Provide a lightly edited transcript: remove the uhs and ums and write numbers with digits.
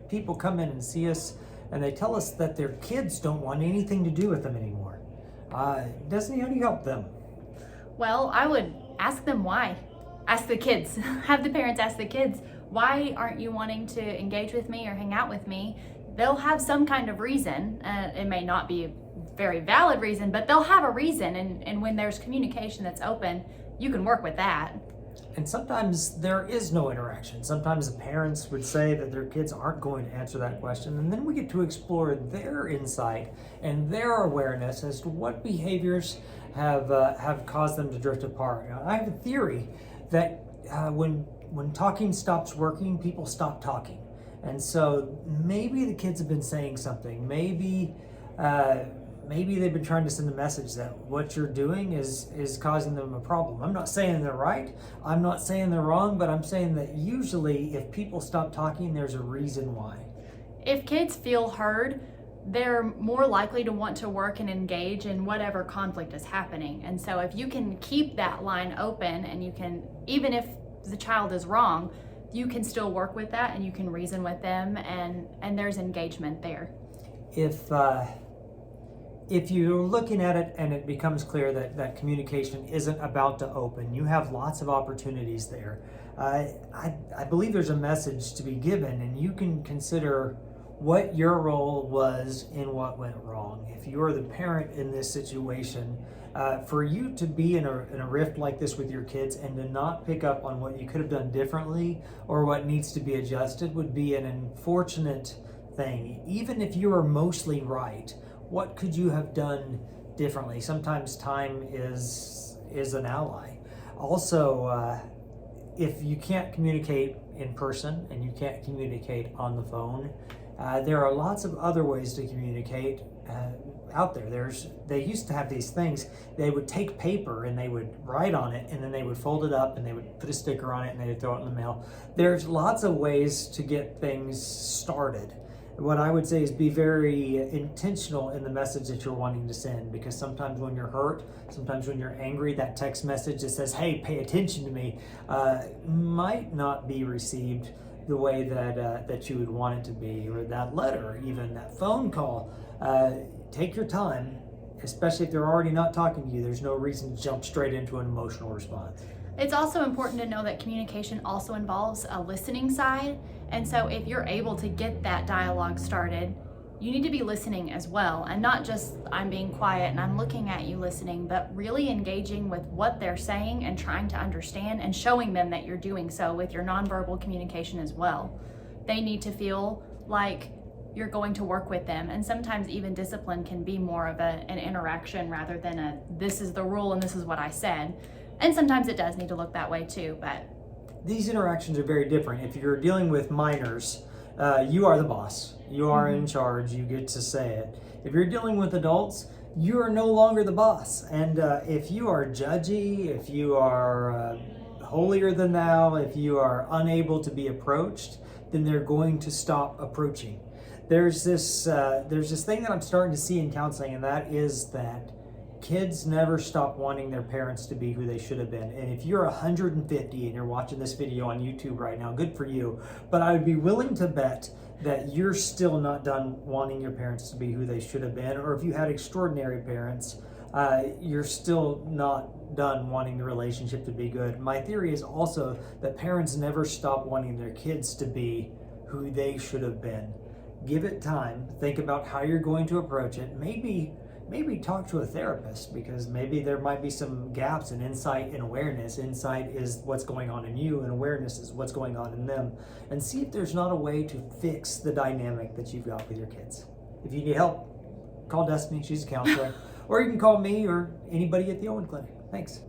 People come in and see us and they tell us that their kids don't want anything to do with them anymore. Destini, how do you help them? Well, I would ask them why. Ask the kids. Have the parents ask the kids, why aren't you wanting to engage with me or hang out with me? They'll have some kind of reason. It may not be a very valid reason, but they'll have a reason. And when there's communication that's open, you can work with that. And sometimes there is no interaction. Sometimes the parents would say that their kids aren't going to answer that question, and then we get to explore their insight and their awareness as to what behaviors have caused them to drift apart. Now, I have a theory that when talking stops working, people stop talking. And so maybe the kids have been saying something. Maybe they've been trying to send a message that what you're doing is causing them a problem. I'm not saying they're right. I'm not saying they're wrong, but I'm saying that usually if people stop talking, there's a reason why. If kids feel heard, they're more likely to want to work and engage in whatever conflict is happening. And so if you can keep that line open and you can, even if the child is wrong, you can still work with that and you can reason with them and there's engagement there. If you're looking at it and it becomes clear that communication isn't about to open, you have lots of opportunities there. I believe there's a message to be given, and you can consider what your role was in what went wrong. If you're the parent in this situation, for you to be in a rift like this with your kids and to not pick up on what you could have done differently or what needs to be adjusted would be an unfortunate thing. Even if you are mostly right, what could you have done differently? Sometimes time is an ally. Also, if you can't communicate in person and you can't communicate on the phone, there are lots of other ways to communicate out there. They used to have these things. They would take paper and they would write on it, and then they would fold it up and they would put a sticker on it and they would throw it in the mail. There's lots of ways to get things started. What I would say is be very intentional in the message that you're wanting to send, because sometimes when you're hurt, sometimes when you're angry, that text message that says, hey, pay attention to me, might not be received the way that you would want it to be, or that letter, even that phone call. Take your time, especially if they're already not talking to you. There's no reason to jump straight into an emotional response. It's also important to know that communication also involves a listening side. And so if you're able to get that dialogue started, you need to be listening as well. And not just I'm being quiet and I'm looking at you listening, but really engaging with what they're saying and trying to understand and showing them that you're doing so with your nonverbal communication as well. They need to feel like you're going to work with them. And sometimes even discipline can be more of an interaction rather than this is the rule and this is what I said. And sometimes it does need to look that way too, but these interactions are very different. If you're dealing with minors, you are the boss. You are in charge. You get to say it. If you're dealing with adults, you are no longer the boss. And if you are judgy, if you are holier than thou, if you are unable to be approached, then they're going to stop approaching. There's this thing that I'm starting to see in counseling, and that is that kids never stop wanting their parents to be who they should have been. And if you're 150 and you're watching this video on YouTube right now, good for you. But I would be willing to bet that you're still not done wanting your parents to be who they should have been. Or if you had extraordinary parents, you're still not done wanting the relationship to be good. My theory is also that parents never stop wanting their kids to be who they should have been. Give it time. Think about how you're going to approach it. Maybe talk to a therapist, because maybe there might be some gaps in insight and awareness. Insight is what's going on in you, and awareness is what's going on in them. And see if there's not a way to fix the dynamic that you've got with your kids. If you need help, call Destini. She's a counselor. Or you can call me or anybody at the Owen Clinic. Thanks.